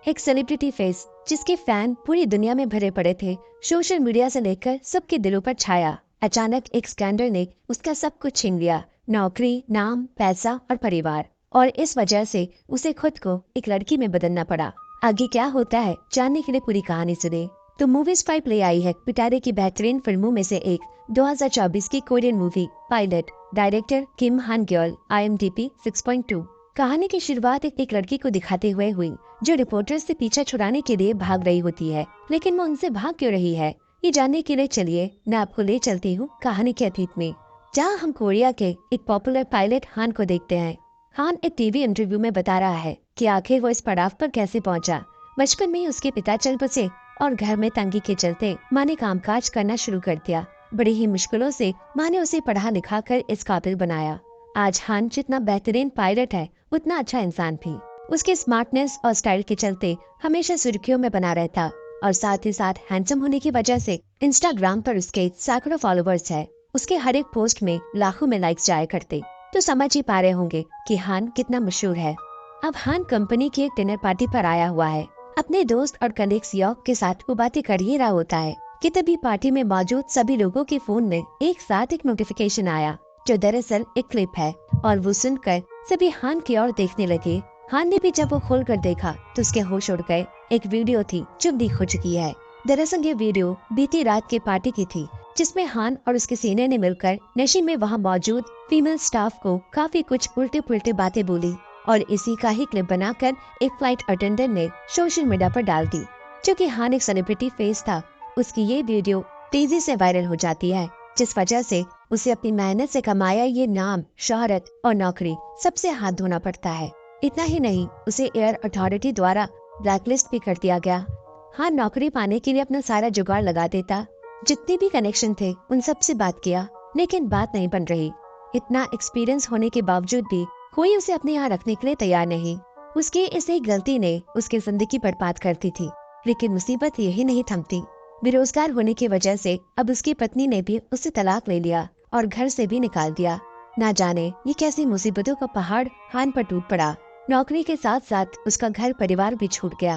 एक celebrity face जिसके fan पूरी दुनिया में भरे पड़े थे, सोशल मीडिया से लेकर सबके दिलों पर छाया। अचानक एक स्कैंडल ने उसका सब कुछ छीन लिया, नौकरी, नाम, पैसा और परिवार। और इस वजह से उसे खुद को एक लड़की में बदलना पड़ा। आगे क्या होता है जानने के लिए पूरी कहानी सुने। तो मूवीज 5 ले आई है पिटारे की बेहतरीन फिल्मों में से एक 2024 की कोरियन मूवी पायलट। डायरेक्टर किम हान ग्योल, IMDb 6.2। कहानी की शुरुआत एक लड़की को दिखाते हुए हुई जो रिपोर्टर्स से पीछा छुड़ाने के लिए भाग रही होती है। लेकिन वो उनसे भाग क्यों रही है, ये जानने के लिए चलिए मैं आपको ले चलती हूँ कहानी के अतीत में, जहाँ हम कोरिया के एक पॉपुलर पायलट हान को देखते हैं। हान एक टीवी इंटरव्यू में बता रहा है कि आखिर वो इस पड़ाव पर कैसे पहुंचा। बचपन में ही उसके पिता चल बसे और घर में तंगी के चलते माँ ने कामकाज करना शुरू कर दिया। बड़ी ही मुश्किलों से माँ ने उसे पढ़ा लिखा कर इस काबिल बनाया। आज हान जितना बेहतरीन पायलट है उतना अच्छा इंसान भी। उसके स्मार्टनेस और स्टाइल के चलते हमेशा सुर्खियों में बना रहता और साथ ही साथ हैंडसम होने की वजह से इंस्टाग्राम पर उसके सैकड़ों फॉलोवर्स है। उसके हर एक पोस्ट में लाखों में लाइक्स जाया करते। तो समझ ही पा रहे होंगे कि हान कितना मशहूर है। अब हान कंपनी की एक डिनर पार्टी पर आया हुआ है। अपने दोस्त और कलीग्स यॉक के साथ वो बातें कर ही रहा होता है कि तभी पार्टी में मौजूद सभी लोगों के फोन में एक साथ एक नोटिफिकेशन आया, जो दरअसल एक क्लिप है। और वो सुनकर सभी हान की ओर देखने लगे। हान ने भी जब वो खोल कर देखा तो उसके होश उड़ गए। एक वीडियो थी जो लीक हो चुकी है। दरअसल ये वीडियो बीती रात के पार्टी की थी, जिसमें हान और उसके सीनियर ने मिलकर नशे में वहाँ मौजूद फीमेल स्टाफ को काफी कुछ उल्टे पुल्टे बातें बोली। और इसी का ही क्लिप बनाकर एक फ्लाइट अटेंडेंट ने सोशल मीडिया पर डाल दी। क्योंकि हान एक सेलिब्रिटी फेस था, उसकी ये वीडियो तेजी से वायरल हो जाती है, जिस वजह से उसे अपनी मेहनत से कमाया ये नाम, शोहरत और नौकरी सबसे हाथ धोना पड़ता है। इतना ही नहीं, उसे एयर अथॉरिटी द्वारा ब्लैकलिस्ट भी कर दिया गया। हाँ, नौकरी पाने के लिए अपना सारा जुगाड़ लगा देता। जितने भी कनेक्शन थे उन सब से बात किया, लेकिन बात नहीं बन रही। इतना एक्सपीरियंस होने के बावजूद भी कोई उसे अपने यहाँ रखने के लिए तैयार नहीं। उसकी इस एक गलती ने उसकी जिंदगी बर्बाद कर दी थी। लेकिन मुसीबत यही नहीं थमती। बेरोजगार होने की वजह से अब उसकी पत्नी ने भी उससे तलाक ले लिया और घर से भी निकाल दिया। ना जाने ये कैसी मुसीबतों का पहाड़ हान पर टूट पड़ा। नौकरी के साथ साथ उसका घर परिवार भी छूट गया।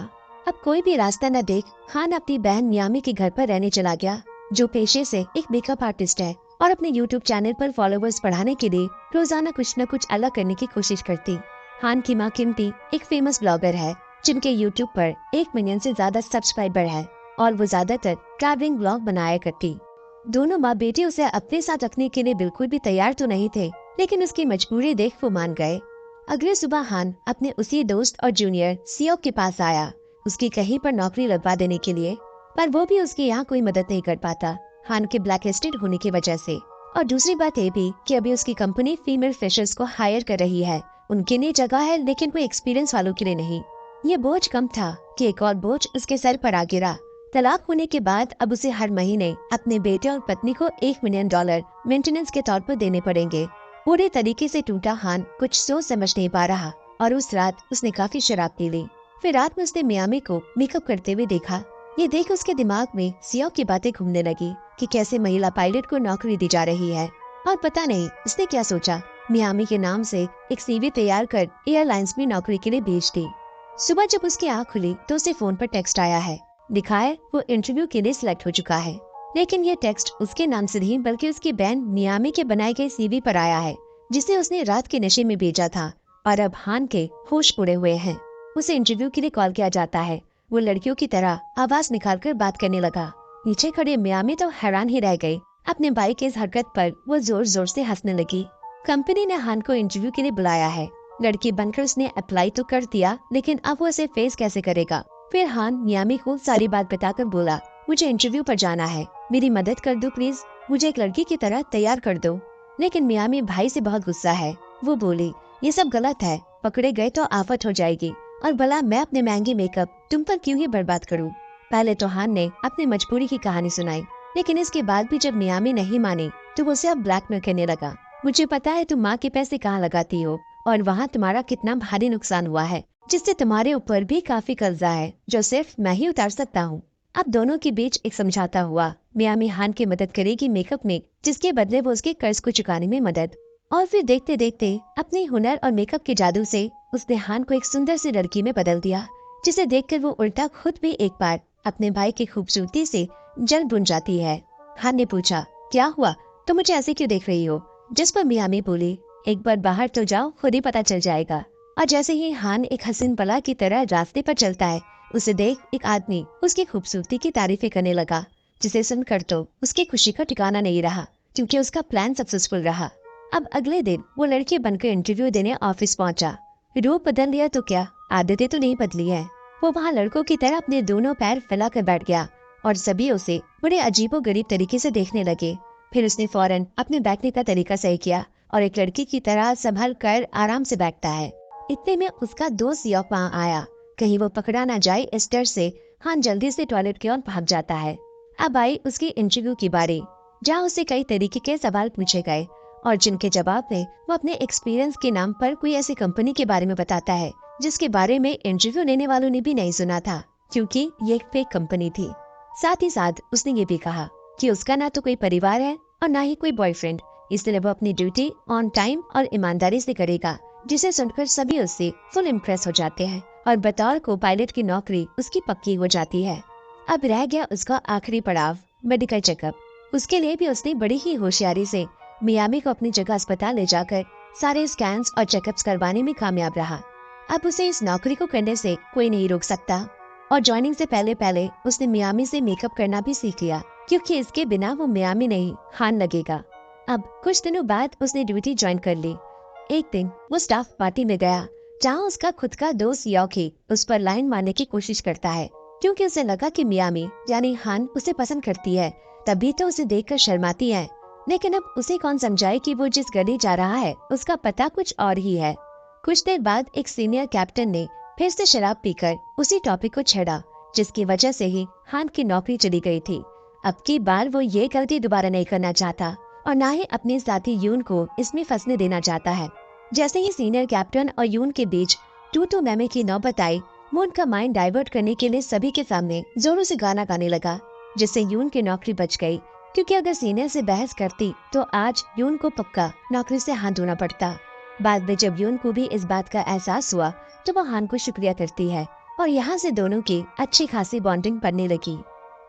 अब कोई भी रास्ता न देख हान अपनी बहन मियामी के घर पर रहने चला गया, जो पेशे से एक मेकअप आर्टिस्ट है और अपने YouTube चैनल पर फॉलोवर्स बढ़ाने के लिए रोजाना कुछ न कुछ अलग करने की कोशिश करती। हान की माँ किम्टी एक फेमस ब्लॉगर है, जिनके YouTube पर 1 मिलियन से ज्यादा सब्सक्राइबर है और वो ज्यादातर ट्रैवलिंग ब्लॉग बनाया करती। दोनों माँ बेटे उसे अपने साथ रखने के लिए बिल्कुल भी तैयार तो नहीं थे, लेकिन उसकी मजबूरी देख वो मान गए। अगले सुबह हान अपने उसी दोस्त और जूनियर सियोक के पास आया, उसकी कहीं पर नौकरी लगवा देने के लिए। पर वो भी उसके यहाँ कोई मदद नहीं कर पाता, हान के ब्लैकलिस्टेड होने की वजह से। और दूसरी बात ये भी कि अभी उसकी कंपनी फीमेल फ्रेशर्स को हायर कर रही है। उनके लिए जगह है, लेकिन कोई एक्सपीरियंस वालों के लिए नहीं। ये बोझ कम था कि एक और बोझ उसके सर पर आ गिरा। तलाक होने के बाद अब उसे हर महीने अपने बेटे और पत्नी को $1 मिलियन मेंटेनेंस के तौर पर देने पड़ेंगे। पूरे तरीके से टूटा हान कुछ सोच समझ नहीं पा रहा और उस रात उसने काफी शराब पी ली। फिर रात में उसने मियामी को मेकअप करते हुए देखा। ये देख उसके दिमाग में सियोक की बातें घूमने लगी कि कैसे महिला पायलट को नौकरी दी जा रही है। और पता नहीं उसने क्या सोचा, मियामी के नाम से एक CV तैयार कर एयरलाइंस में नौकरी के लिए भेज दी। सुबह जब उसकी आँख खुली तो उसे फोन पर टेक्स्ट आया है, लिखा है वो इंटरव्यू के लिए सिलेक्ट हो चुका है। लेकिन ये टेक्स्ट उसके नाम से नहीं बल्कि उसकी बहन मियामी के बनाए गए CV पर आया है, जिसे उसने रात के नशे में भेजा था। और अब हान के होश उड़े हुए हैं। उसे इंटरव्यू के लिए कॉल किया जाता है। वो लड़कियों की तरह आवाज निकालकर बात करने लगा। नीचे खड़े मियामी तो हैरान ही रह गई। अपने भाई की इस हरकत पर वो जोर जोर से हंसने लगी। कंपनी ने हान को इंटरव्यू के लिए बुलाया है। लड़की बनकर उसने अप्लाई तो कर दिया, लेकिन अब वो उसे फेस कैसे करेगा। फिर हान मियामी को सारी बात बताकर बोला, मुझे इंटरव्यू पर जाना है, मेरी मदद कर दो प्लीज, मुझे एक लड़की की तरह तैयार कर दो। लेकिन मियामी भाई से बहुत गुस्सा है। वो बोली, ये सब गलत है, पकड़े गए तो आफत हो जाएगी, और भला मैं अपने महंगे मेकअप तुम पर क्यों ही बर्बाद करूं। पहले तो हान ने अपनी मजबूरी की कहानी सुनाई, लेकिन इसके बाद भी जब मियामी नहीं मानी तो वो उसे अब ब्लैकमेल करने लगा। मुझे पता है तुम माँ के पैसे कहाँ लगाती हो और वहाँ तुम्हारा कितना भारी नुकसान हुआ है, जिससे तुम्हारे ऊपर भी काफी कर्जा है जो सिर्फ मैं ही उतार सकता हूँ। अब दोनों के बीच एक समझौता हुआ। मियामी हान की मदद करेगी मेकअप में, जिसके बदले वो उसके कर्ज को चुकाने में मदद। और फिर देखते देखते अपने हुनर और मेकअप के जादू से उसने हान को एक सुंदर सी लड़की में बदल दिया, जिसे देखकर वो उल्टा खुद भी एक बार अपने भाई की खूबसूरती से जल बुन जाती है। हान ने पूछा, क्या हुआ, तुम मुझे ऐसे क्यों देख रही हो? जिस पर मियामी बोली, एक बार बाहर तो जाओ, खुद ही पता चल जाएगा। और जैसे ही हान एक हसीन बला की तरह रास्ते पर चलता है, उसे देख एक आदमी उसकी खूबसूरती की तारीफें करने लगा, जिसे सुनकर तो उसकी खुशी का ठिकाना नहीं रहा, क्योंकि उसका प्लान सक्सेसफुल रहा। अब अगले दिन वो लड़की बनकर इंटरव्यू देने ऑफिस पहुंचा। रूप बदल लिया तो क्या, आदतें तो नहीं बदली है। वो वहाँ लड़कों की तरह अपने दोनों पैर फैलाकर बैठ गया और सभी उसे बड़े अजीबोगरीब तरीके से देखने लगे। फिर उसने फौरन अपने बैठने का तरीका सही किया और एक लड़की की तरह संभल कर आराम से बैठता है। इतने में उसका दोस्त यॉक वहाँ आया। कहीं वो पकड़ा ना जाए इस डर से हान जल्दी से टॉयलेट की ओर भाग जाता है। अब आई उसकी इंटरव्यू की बारी, जहाँ उसे कई तरीके के सवाल पूछे गए और जिनके जवाब में वो अपने एक्सपीरियंस के नाम पर कोई ऐसी कंपनी के बारे में बताता है जिसके बारे में इंटरव्यू लेने वालों ने भी नहीं सुना था, क्योंकि ये एक फेक कंपनी थी। साथ ही साथ उसने ये भी कहा कि उसका ना तो कोई परिवार है और ना ही कोई बॉयफ्रेंड, इसलिए वो अपनी ड्यूटी ऑन टाइम और ईमानदारी से करेगा, जिसे सुनकर सभी उससे फुल इम्प्रेस हो जाते हैं और बतौर को पायलट की नौकरी उसकी पक्की हो जाती है। अब रह गया उसका आखिरी पड़ाव, मेडिकल चेकअप। उसके लिए भी उसने बड़ी ही होशियारी से मियामी को अपनी जगह अस्पताल ले जाकर सारे स्कैन्स और चेकअप्स करवाने में कामयाब रहा। अब उसे इस नौकरी को करने से कोई नहीं रोक सकता और ज्वाइनिंग से पहले पहले उसने मियामी से मेकअप करना भी सीख लिया, क्योंकि इसके बिना वो मियामी नहीं हान लगेगा। अब कुछ दिनों बाद उसने ड्यूटी ज्वाइन कर ली। एक दिन वो स्टाफ पार्टी में गया, जहाँ उसका खुद का दोस्त यॉकी उस पर लाइन मारने की कोशिश करता है, क्योंकि उसे लगा कि मियामी यानी हान उसे पसंद करती है, तभी तो उसे देखकर शर्माती है। लेकिन अब उसे कौन समझाए कि वो जिस गली जा रहा है उसका पता कुछ और ही है। कुछ देर बाद एक सीनियर कैप्टन ने फिर से शराब पीकर उसी टॉपिक को छेड़ा, जिसकी वजह से ही हान की नौकरी चली गई थी। अब की बार वो ये गलती दोबारा नहीं करना चाहता और ना ही अपने साथी यून को इसमें फंसने देना चाहता है। जैसे ही सीनियर कैप्टन और यून के बीच टू टू मैमे की नौबत आई, वो उनका माइंड डाइवर्ट करने के लिए सभी के सामने जोरों से गाना गाने लगा, जिससे यून की नौकरी बच गई, क्योंकि अगर सीनियर से बहस करती तो आज यून को पक्का नौकरी से हाथ धोना पड़ता। बाद में जब यून को भी इस बात का एहसास हुआ तो वो हान को शुक्रिया करती है और यहाँ से दोनों की अच्छी खासी बॉन्डिंग बनने लगी।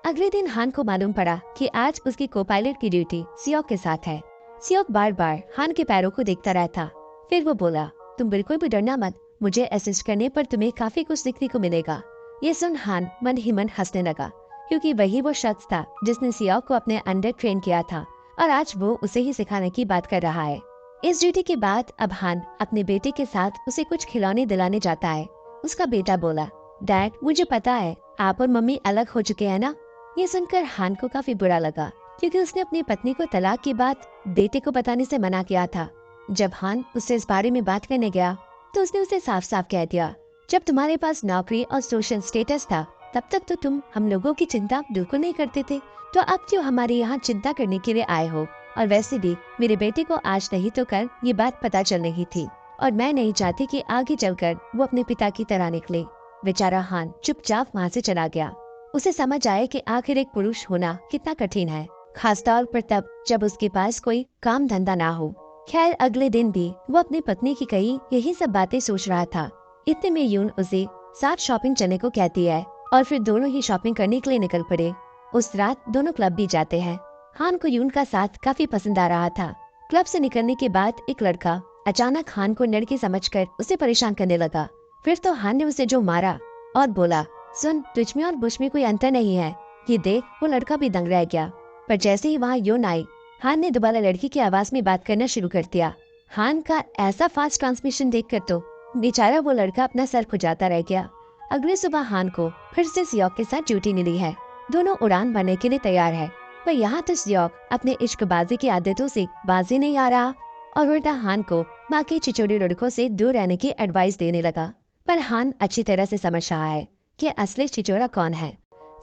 अगले दिन हान को मालूम पड़ा कि आज उसकी को पायलट की ड्यूटी सियोक के साथ है। सियोक बार बार हान के पैरों को देखता रहता। फिर वो बोला, तुम बिल्कुल भी डरना मत, मुझे असिस्ट करने पर तुम्हें काफी कुछ सीखने को मिलेगा। ये सुन हान मन ही मन हंसने लगा, क्योंकि वही वो शख्स था जिसने सियोक को अपने अंडर ट्रेन किया था और आज वो उसे ही सिखाने की बात कर रहा है। इस ड्यूटी के बाद अब हान अपने बेटे के साथ उसे कुछ खिलौने दिलाने जाता है। उसका बेटा बोला, डैड मुझे पता है आप और मम्मी अलग हो चुके हैं ना। ये सुनकर हान को काफी बुरा लगा, क्योंकि उसने अपनी पत्नी को तलाक की बात बेटे को बताने से मना किया था। जब हान उससे इस बारे में बात करने गया तो उसने उसे साफ साफ कह दिया, जब तुम्हारे पास नौकरी और सोशल स्टेटस था तब तक तो तुम हम लोगों की चिंता बिल्कुल नहीं करते थे, तो अब क्यों हमारे यहाँ चिंता करने के लिए आए हो? और वैसे भी मेरे बेटे को आज नहीं तो कल ये बात पता चल रही थी और मैं नहीं चाहती कि आगे चलकर वो अपने पिता की तरह निकले। बेचारा हान चुपचाप वहाँ से चला गया। उसे समझ आया कि आखिर एक पुरुष होना कितना कठिन है, खासतौर पर तब जब उसके पास कोई काम धंधा ना हो। खैर अगले दिन भी वो अपनी पत्नी की कही यही सब बातें सोच रहा था। इतने में यून उसे साथ शॉपिंग चलने को कहती है और फिर दोनों ही शॉपिंग करने के लिए निकल पड़े। उस रात दोनों क्लब भी जाते हैं। हान को यून का साथ काफी पसंद आ रहा था। क्लब से निकलने के बाद एक लड़का अचानक हान को लड़की समझकर उसे परेशान करने लगा। फिर तो हान ने उसे जो मारा और बोला, सुन तुझ में और बुश में कोई अंतर नहीं है। ये देख वो लड़का भी दंग रह गया। पर जैसे ही वहाँ यून आई, हान ने दोबारा लड़की की आवाज में बात करना शुरू कर दिया। हान का ऐसा फास्ट ट्रांसमिशन देखकर तो बेचारा वो लड़का अपना सर खुजाता रह गया। अगली सुबह हान को फिर से सियोक के साथ ड्यूटी मिली है। दोनों उड़ान भरने के लिए तैयार है, पर यहाँ तो सियोक अपने इश्कबाजी की आदतों से बाजी नहीं आ रहा और उल्टा हान को माँ के चिचोड़े लड़कों से दूर रहने की एडवाइस देने लगा। पर हान अच्छी तरह से समझ रहा है कि असली चिचोड़ा कौन है।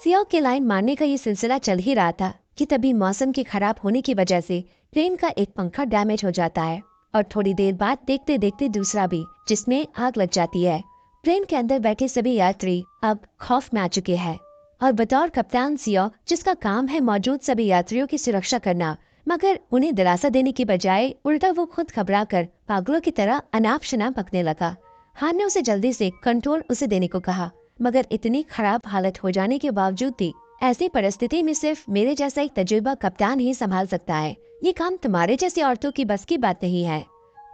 सियोक के लाइन मारने का ये सिलसिला चल ही रहा था कि तभी मौसम के खराब होने की वजह से ट्रेन का एक पंखा डैमेज हो जाता है और थोड़ी देर बाद देखते देखते दूसरा भी, जिसमें आग लग जाती है। ट्रेन के अंदर बैठे सभी यात्री अब खौफ में आ चुके हैं और बतौर कप्तान सियोक, जिसका काम है मौजूद सभी यात्रियों की सुरक्षा करना, मगर उन्हें दिलासा देने की बजाय उल्टा वो खुद घबराकर पागलों की तरह अनाप शनाप बकने लगा। हान ने उसे जल्दी से कंट्रोल उसे देने को कहा, मगर इतनी खराब हालत हो जाने के बावजूद भी ऐसी परिस्थिति में सिर्फ मेरे जैसा एक तजुर्बा कप्तान ही संभाल सकता है। ये काम तुम्हारे जैसी औरतों की बस की बात नहीं है।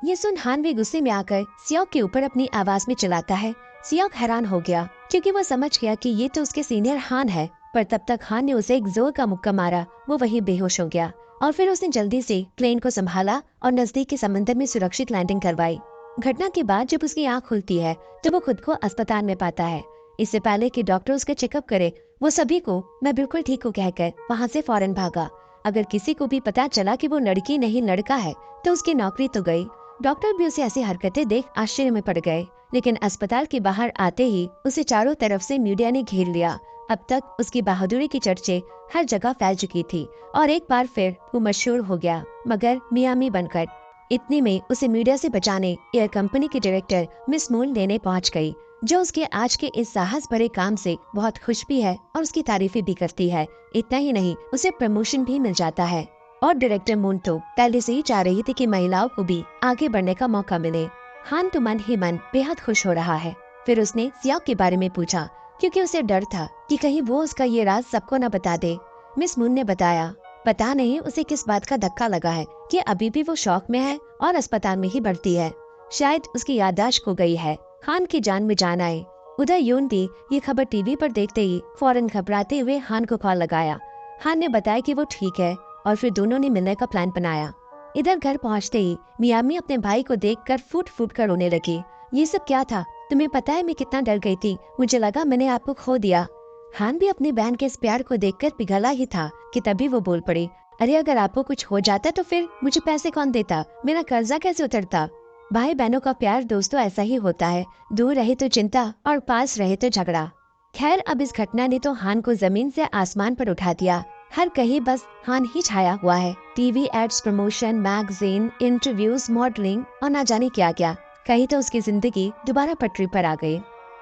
ये सुन हान भी गुस्से में आकर सियोक के ऊपर अपनी आवाज में चिल्लाता है। सियोक हैरान हो गया क्योंकि वो समझ गया कि ये तो उसके सीनियर हान है, पर तब तक हान ने उसे एक जोर का मुक्का मारा, वो वहीं बेहोश हो गया और फिर उसने जल्दी से प्लेन को संभाला और नजदीक के समंदर में सुरक्षित लैंडिंग करवाई। घटना के बाद जब उसकी आंख खुलती है तो वो खुद को अस्पताल में पाता है। इससे पहले कि डॉक्टर उसका चेकअप करे, वो सभी को मैं बिल्कुल ठीक हूँ कहकर वहाँ से फौरन भागा। अगर किसी को भी पता चला कि वो लड़की नहीं लड़का है तो उसकी नौकरी तो गई। डॉक्टर भी उसे ऐसी हरकतें देख आश्चर्य में पड़ गए, लेकिन अस्पताल के बाहर आते ही उसे चारों तरफ से मीडिया ने घेर लिया। अब तक उसकी बहादुरी की चर्चे हर जगह फैल चुकी थी और एक बार फिर वो मशहूर हो गया, मगर मियामी बनकर। इतने में उसे मीडिया से बचाने एयर कंपनी की डायरेक्टर मिस मून लेने पहुंच गई, जो उसके आज के इस साहस भरे काम से बहुत खुश भी है और उसकी तारीफें भी करती है। इतना ही नहीं, उसे प्रमोशन भी मिल जाता है। और डायरेक्टर मून तो पहले से ही चाह रही थी कि महिलाओं को भी आगे बढ़ने का मौका मिले। हान तो मन ही मन बेहद खुश हो रहा है। फिर उसने सियोक के बारे में पूछा, क्योंकि उसे डर था कि कहीं वो उसका ये राज सबको न बता दे। मिस मून ने बताया, पता नहीं उसे किस बात का धक्का लगा है कि अभी भी वो शौक में है और अस्पताल में ही बढ़ती है। शायद उसकी याददाश्त खो गई है। हान की जान में जान आए। उधर यून भी ये खबर टीवी पर देखते ही फौरन घबराते हुए हान को कॉल लगाया। हान ने बताया कि वो ठीक है और फिर दोनों ने मिलने का प्लान बनाया। इधर घर पहुंचते ही मियामी अपने भाई को देखकर फूट फूट कर रोने लगी। ये सब क्या था? तुम्हें पता है मैं कितना डर गई थी, मुझे लगा मैंने आपको खो दिया। हान भी अपनी बहन के इस प्यार को देखकर पिघला ही था कि तभी वो बोल पड़ी, अरे अगर आपको कुछ हो जाता तो फिर मुझे पैसे कौन देता, मेरा कर्जा कैसे उतरता? भाई बहनों का प्यार दोस्तों ऐसा ही होता है, दूर रहे तो चिंता और पास रहे तो झगड़ा। खैर अब इस घटना ने तो हान को जमीन से आसमान पर उठा दिया। हर कहीं बस हान ही छाया हुआ है। TV ads, promotion, magazine, interviews, modelling और ना जाने क्या क्या। कहीं तो उसकी जिंदगी दोबारा पटरी पर आ गई।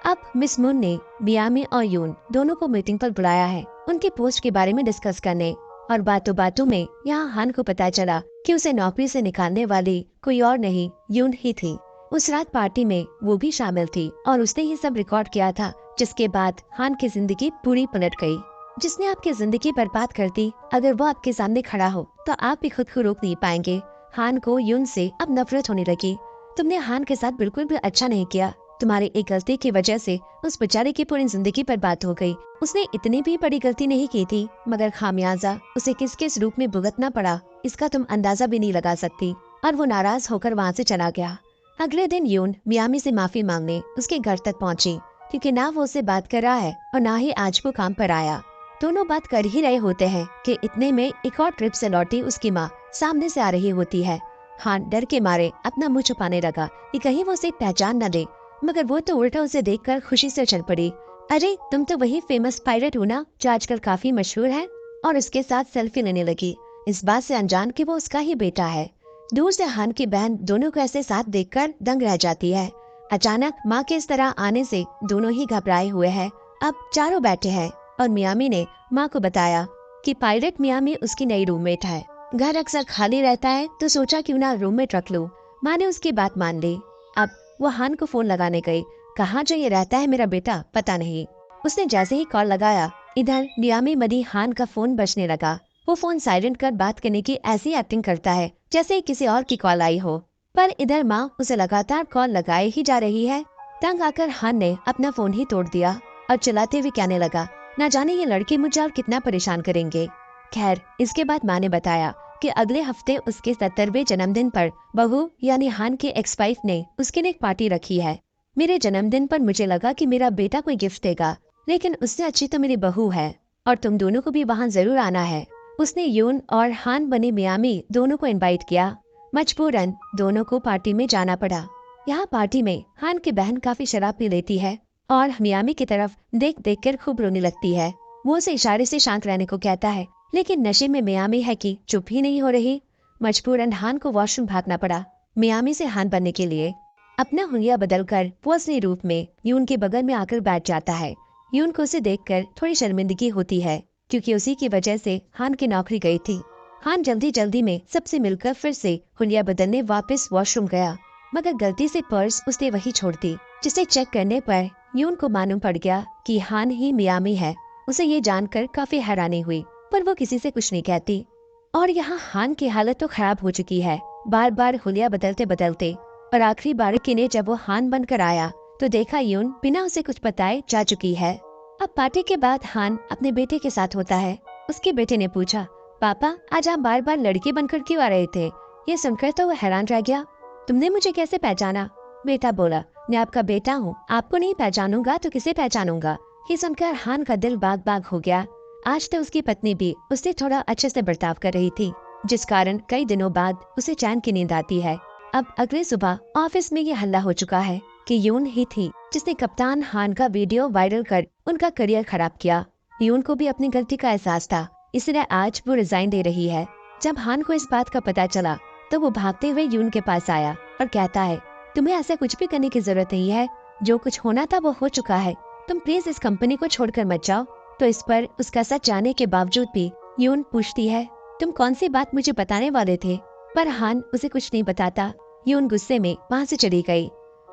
अब मिस मून ने मियामी और यून दोनों को मीटिंग पर बुलाया है, उनके पोस्ट के बारे में डिस्कस करने। और बातों बातों में यहाँ हान को पता चला कि उसे नौकरी से निकालने वाली कोई और नहीं, यून ही थी। उस रात पार्टी में वो भी शामिल थी और उसने ही सब रिकॉर्ड किया था, जिसके बाद हान की जिंदगी पूरी पलट गई। जिसने आपकी जिंदगी बर्बाद कर दी, अगर वो आपके सामने खड़ा हो तो आप भी खुद को रोक नहीं पाएंगे। हान को यून से अब नफरत होने लगी। तुमने हान के साथ बिल्कुल भी अच्छा नहीं किया। तुम्हारी एक गलती की वजह से उस बेचारे की पूरी जिंदगी बर्बाद हो गई। उसने इतनी भी बड़ी गलती नहीं की थी, मगर खामियाजा उसे किस किस रूप में भुगतना पड़ा इसका तुम अंदाजा भी नहीं लगा सकती। और वो नाराज होकर वहाँ से चला गया। अगले दिन यून मियामी से माफी मांगने उसके घर तक पहुँची, क्योंकि ना वो उससे बात कर रहा है और ना ही आज वो काम पर आया। दोनों बात कर ही रहे होते हैं कि इतने में एक और ट्रिप से लौटी उसकी माँ सामने से आ रही होती है। हान डर के मारे अपना मुंह छुपाने लगा कि कहीं वो उसे पहचान न दे, मगर वो तो उल्टा उसे देखकर खुशी से चल पड़ी। अरे तुम तो वही फेमस पायलट हो ना, जो आजकल काफी मशहूर है। और उसके साथ सेल्फी लेने लगी, इस बात से अनजान कि वो उसका ही बेटा है। दूर से हान की बहन दोनों को ऐसे साथ देखकर दंग रह जाती है। अचानक माँ के इस तरह आने से दोनों ही घबराए हुए हैं। अब चारों बैठे हैं और मियामी ने माँ को बताया कि पायलट मियामी उसकी नई रूममेट है। घर अक्सर खाली रहता है तो सोचा क्यों ना रूममेट रख लूं। माँ ने उसकी बात मान ली। अब वो हान को फोन लगाने गई। कहाँ जो ये रहता है मेरा बेटा पता नहीं। उसने जैसे ही कॉल लगाया, इधर मियामी मदी हान का फोन बजने लगा। वो फोन साइलेंट कर बात करने की ऐसी एक्टिंग करता है जैसे किसी और की कॉल आई हो, पर इधर माँ उसे लगातार कॉल लगाए ही जा रही है। तंग आकर हान ने अपना फोन ही तोड़ दिया और चलाते हुए कहने लगा, न जाने ये लड़के मुझे और कितना परेशान करेंगे। खैर इसके बाद माँ ने बताया कि अगले हफ्ते उसके 70वें जन्मदिन पर बहू यानी हान के एक्स वाइफ ने उसके लिए एक पार्टी रखी है। मेरे जन्मदिन पर मुझे लगा कि मेरा बेटा कोई गिफ्ट देगा, लेकिन उससे अच्छी तो मेरी बहू है और तुम दोनों को भी वहाँ जरूर आना है। उसने यून और हान बने मियामी दोनों को इनवाइट किया। मजबूरन दोनों को पार्टी में जाना पड़ा। यहाँ पार्टी में हान की बहन काफी शराब पी लेती है और मियामी की तरफ देख देख कर खूब रोने लगती है। वो उसे इशारे से शांत रहने को कहता है, लेकिन नशे में मियामी है कि चुप ही नहीं हो रही। मजबूरन हान को वॉशरूम भागना पड़ा मियामी से हान बनने के लिए। अपना हुलिया बदलकर वो असली रूप में यून के बगल में आकर बैठ जाता है। यून को उसे देखकर थोड़ी शर्मिंदगी होती है, क्योंकि उसी की वजह से हान की नौकरी गई थी। हान जल्दी जल्दी में सबसे मिलकर फिर से हुलिया बदलने वापस वॉशरूम गया, मगर गलती से पर्स उसने वही छोड़ दी, जिसे चेक करने पर यून को मालूम पड़ गया कि हान ही मियामी है। उसे ये जानकर काफी हैरानी हुई, पर वो किसी से कुछ नहीं कहती। और यहाँ हान की हालत तो खराब हो चुकी है, बार बार हुलिया बदलते बदलते। और आखिरी बार किने जब वो हान बनकर आया तो देखा यून बिना उसे कुछ बताए जा चुकी है। अब पार्टी के बाद हान अपने बेटे के साथ होता है। उसके बेटे ने पूछा, पापा आज आप बार बार लड़के बनकर क्यों आ रहे थे? ये सुनकर तो वो हैरान रह गया। तुमने मुझे कैसे पहचाना? बेटा बोला, मैं आपका बेटा हूँ, आपको नहीं पहचानूंगा तो किसे पहचानूंगा? ये सुनकर हान का दिल बाग बाग हो गया। आज तो उसकी पत्नी भी उससे थोड़ा अच्छे से बर्ताव कर रही थी, जिस कारण कई दिनों बाद उसे चैन की नींद आती है। अब अगले सुबह ऑफिस में ये हल्ला हो चुका है कि यून ही थी जिसने कप्तान हान का वीडियो वायरल कर उनका करियर खराब किया। यून को भी अपनी गलती का एहसास था, इसलिए आज वो रिजाइन दे रही है। जब हान को इस बात का पता चला तो वो भागते हुए यून के पास आया और कहता है, तुम्हें ऐसा कुछ भी करने की जरूरत नहीं है, जो कुछ होना था वो हो चुका है, तुम प्लीज इस कंपनी को छोड़कर मत जाओ। तो इस पर उसका सच जाने के बावजूद भी यून पूछती है, तुम कौन सी बात मुझे बताने वाले थे? पर हान उसे कुछ नहीं बताता। यून गुस्से में वहाँ से चली गई।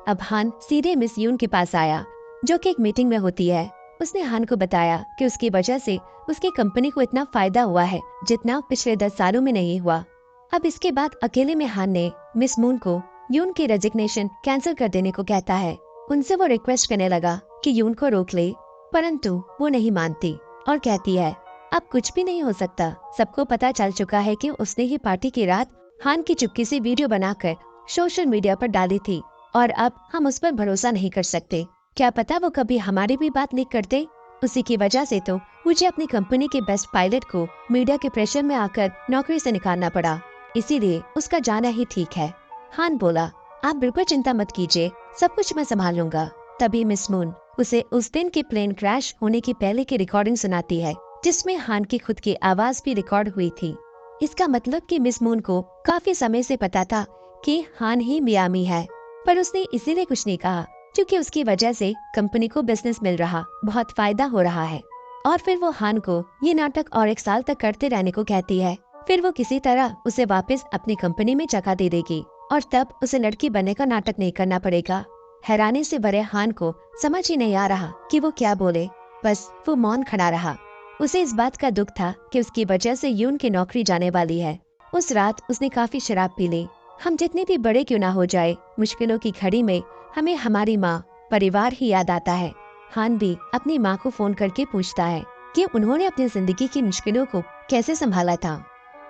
अब हान सीधे मिस यून के पास आया, जो कि एक मीटिंग में होती है। उसने हान को बताया कि उसकी वजह से उसकी कंपनी को इतना फायदा हुआ है जितना पिछले 10 सालों में नहीं हुआ। अब इसके बाद अकेले में हान ने मिस मून को यून की रेजिग्नेशन कैंसिल कर देने को कहता है। उनसे वो रिक्वेस्ट करने लगा कि यून को रोक ले, परंतु वो नहीं मानती और कहती है, अब कुछ भी नहीं हो सकता। सबको पता चल चुका है कि उसने ही पार्टी की रात हान की चुपके से वीडियो बनाकर सोशल मीडिया पर डाली थी और अब हम उस पर भरोसा नहीं कर सकते। क्या पता वो कभी हमारी भी बात लीक कर दे। उसी की वजह से तो मुझे अपनी कंपनी के बेस्ट पायलट को मीडिया के प्रेशर में आकर नौकरी से निकालना पड़ा, इसीलिए उसका जाना ही ठीक है। हान बोला, आप बिल्कुल चिंता मत कीजिए, सब कुछ मैं संभाल लूंगा। तभी मिस मून उसे उस दिन के प्लेन क्रैश होने की पहले की रिकॉर्डिंग सुनाती है, जिसमें हान की खुद की आवाज भी रिकॉर्ड हुई थी। इसका मतलब कि मिस मून को काफी समय से पता था कि हान ही मियामी है, पर उसने इसीलिए कुछ नहीं कहा क्योंकि उसकी वजह से कंपनी को बिजनेस मिल रहा, बहुत फायदा हो रहा है। और फिर वो हान को ये नाटक और 1 साल तक करते रहने को कहती है। फिर वो किसी तरह उसे वापस अपनी कंपनी में जगह दे देगी और तब उसे लड़की बनने का नाटक नहीं करना पड़ेगा। हैरानी से भरे हान को समझ ही नहीं आ रहा कि वो क्या बोले, बस वो मौन खड़ा रहा। उसे इस बात का दुख था कि उसकी वजह से यून की नौकरी जाने वाली है। उस रात उसने काफी शराब पी ली। हम जितने भी बड़े क्यों ना हो जाए, मुश्किलों की घड़ी में हमें हमारी माँ, परिवार ही याद आता है। हान भी अपनी माँ को फोन करके पूछता है कि उन्होंने अपनी जिंदगी की मुश्किलों को कैसे संभाला था।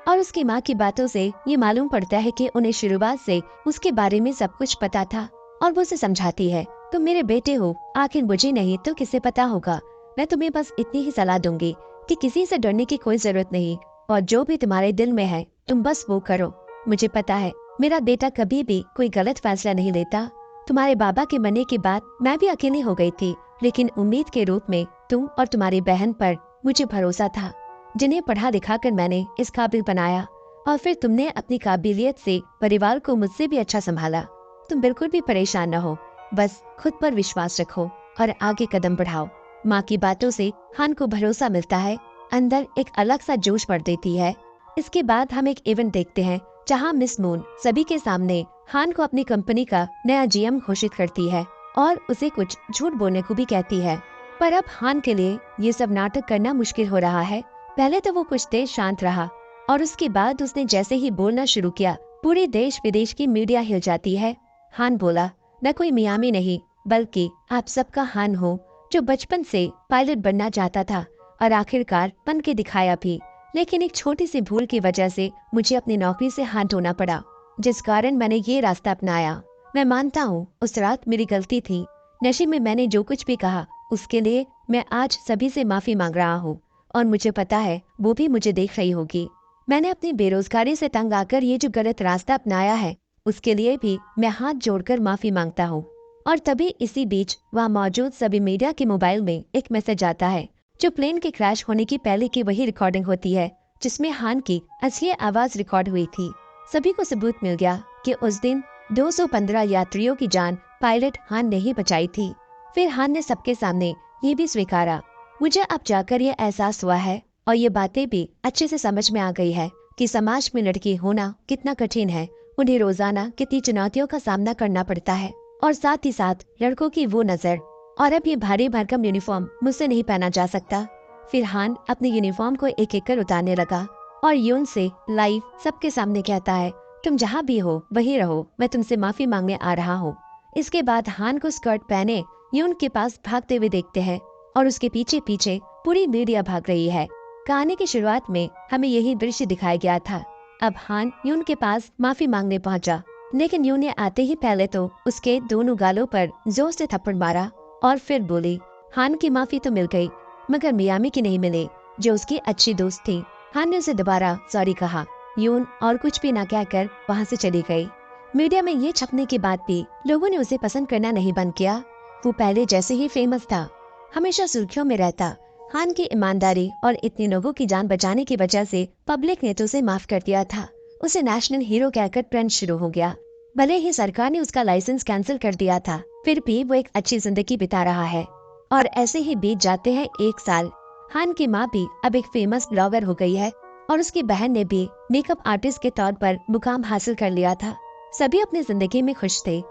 और उसकी माँ की बातों से ये मालूम पड़ता है कि उन्हें शुरुआत से उसके बारे में सब कुछ पता था। और वो उसे समझाती है, तुम मेरे बेटे हो, आखिर मुझे नहीं तो किसे पता होगा। मैं तुम्हें बस इतनी ही सलाह दूंगी कि किसी से डरने की कोई जरूरत नहीं, और जो भी तुम्हारे दिल में है तुम बस वो करो। मुझे पता है मेरा बेटा कभी भी कोई गलत फैसला नहीं लेता। तुम्हारे बाबा के मरने के बाद मैं भी अकेली हो गई थी, लेकिन उम्मीद के रूप में तुम और तुम्हारी बहन पर मुझे भरोसा था, जिन्हें पढ़ा लिखा कर मैंने इस काबिल बनाया। और फिर तुमने अपनी काबिलियत से परिवार को मुझसे भी अच्छा संभाला। तुम बिल्कुल भी परेशान न हो, बस खुद पर विश्वास रखो और आगे कदम बढ़ाओ। माँ की बातों से हान को भरोसा मिलता है, अंदर एक अलग सा जोश भर देती है। इसके बाद हम एक इवेंट देखते हैं जहाँ मिस मून सभी के सामने हान को अपनी कंपनी का नया जीएम घोषित करती है और उसे कुछ झूठ बोलने को भी कहती है। पर अब हान के लिए ये सब नाटक करना मुश्किल हो रहा है। पहले तो वो कुछ देर शांत रहा और उसके बाद उसने जैसे ही बोलना शुरू किया, पूरे देश विदेश की मीडिया हिल जाती है। हान बोला, मैं कोई मियामी नहीं, बल्कि आप सबका हान हो, जो बचपन से पायलट बनना चाहता था और आखिरकार बन के दिखाया भी। लेकिन एक छोटी सी भूल की वजह से मुझे अपनी नौकरी से हाथ धोना पड़ा, जिस कारण मैंने ये रास्ता अपनाया। मैं मानता हूँ उस रात मेरी गलती थी। नशे में मैंने जो कुछ भी कहा उसके लिए मैं आज सभी से माफी मांग रहा हूँ, और मुझे पता है वो भी मुझे देख रही होगी। मैंने अपनी बेरोजगारी से तंग आकर ये जो गलत रास्ता अपनाया है, उसके लिए भी मैं हाथ जोड़कर माफी मांगता हूँ। और तभी इसी बीच वहाँ मौजूद सभी मीडिया के मोबाइल में एक मैसेज आता है, जो प्लेन के क्रैश होने की पहले की वही रिकॉर्डिंग होती है जिसमें हान की असली आवाज रिकॉर्ड हुई थी। सभी को सबूत मिल गया कि उस दिन 215 यात्रियों की जान पायलट हान ने ही बचाई थी। फिर हान ने सबके सामने ये भी स्वीकारा, मुझे अब जाकर ये एहसास हुआ है और ये बातें भी अच्छे से समझ में आ गई है कि समाज में लड़की होना कितना कठिन है, उन्हें रोजाना कितनी चुनौतियों का सामना करना पड़ता है, और साथ ही साथ लड़कों की वो नजर और अब ये भारी भरकम यूनिफॉर्म मुझसे नहीं पहना जा सकता। फिर हान अपने यूनिफॉर्म को एक एक कर उतारने लगा और यून से लाइव सबके सामने कहता है, तुम जहाँ भी हो वही रहो, मैं तुमसे माफी मांगने आ रहा हूँ। इसके बाद हान को स्कर्ट पहने यून के पास भागते हुए देखते हैं और उसके पीछे पीछे पूरी मीडिया भाग रही है। कहानी की शुरुआत में हमें यही दृश्य दिखाया गया था। अब हान यून के पास माफी मांगने पहुंचा, लेकिन यून ने आते ही पहले तो उसके दोनों गालों पर जोर से थप्पड़ मारा और फिर बोली, हान की माफी तो मिल गई मगर मियामी की नहीं मिली, जो उसकी अच्छी दोस्त थी। हान ने उसे दोबारा सॉरी कहा। यून और कुछ भी न कहकर वहाँ से चली गई। मीडिया में ये छपने के बाद भी लोगों ने उसे पसंद करना नहीं बंद किया। वो पहले जैसे ही फेमस था, हमेशा सुर्खियों में रहता। हान की ईमानदारी और इतने लोगों की जान बचाने की वजह से पब्लिक ने तो उसे माफ कर दिया था। उसे नेशनल हीरो कहकर ट्रेंड शुरू हो गया। भले ही सरकार ने उसका लाइसेंस कैंसिल कर दिया था, फिर भी वो एक अच्छी जिंदगी बिता रहा है। और ऐसे ही बीत जाते हैं 1 साल। हान की माँ भी अब एक फेमस ब्लॉगर हो गई है और उसकी बहन ने भी मेकअप आर्टिस्ट के तौर पर मुकाम हासिल कर लिया था। सभी अपनी जिंदगी में खुश थे।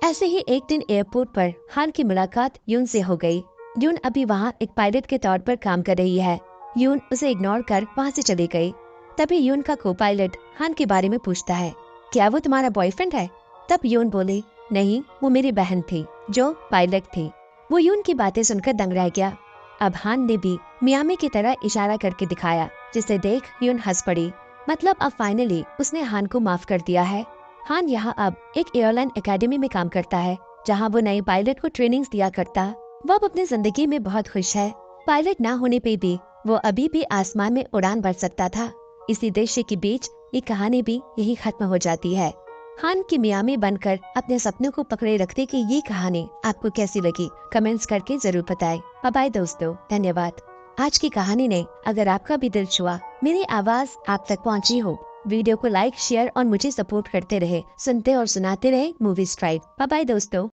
ऐसे ही एक दिन एयरपोर्ट पर हान की मुलाकात यून से हो गई। यून अभी वहाँ एक पायलट के तौर पर काम कर रही है। यून उसे इग्नोर कर वहाँ से चली गई। तभी यून का को पायलट हान के बारे में पूछता है, क्या वो तुम्हारा बॉयफ्रेंड है? तब यून बोली, नहीं, वो मेरी बहन थी जो पायलट थी। वो यून की बातें सुनकर दंग रह गया। अब हान ने भी मियामी की तरह इशारा करके दिखाया, जिसे देख यून हंस पड़ी। मतलब अब फाइनली उसने हान को माफ कर दिया है। हान यहाँ अब एक एयरलाइन एकेडमी में काम करता है, जहाँ वो नए पायलट को ट्रेनिंग्स दिया करता। वो अब अपनी जिंदगी में बहुत खुश है। पायलट ना होने पे भी वो अभी भी आसमान में उड़ान भर सकता था। इसी दृश्य के बीच ये कहानी भी यही खत्म हो जाती है। हान की मियामी बनकर अपने सपनों को पकड़े रखते की ये कहानी आपको कैसी लगी, कमेंट्स करके जरूर बताएं। बाय बाय दोस्तों, धन्यवाद। आज की कहानी ने अगर आपका भी दिल छुआ, मेरी आवाज आप तक पहुंची हो, वीडियो को लाइक, शेयर और मुझे सपोर्ट करते रहे, सुनते और सुनाते रहे मूवी स्ट्राइक। बाय बाय दोस्तों।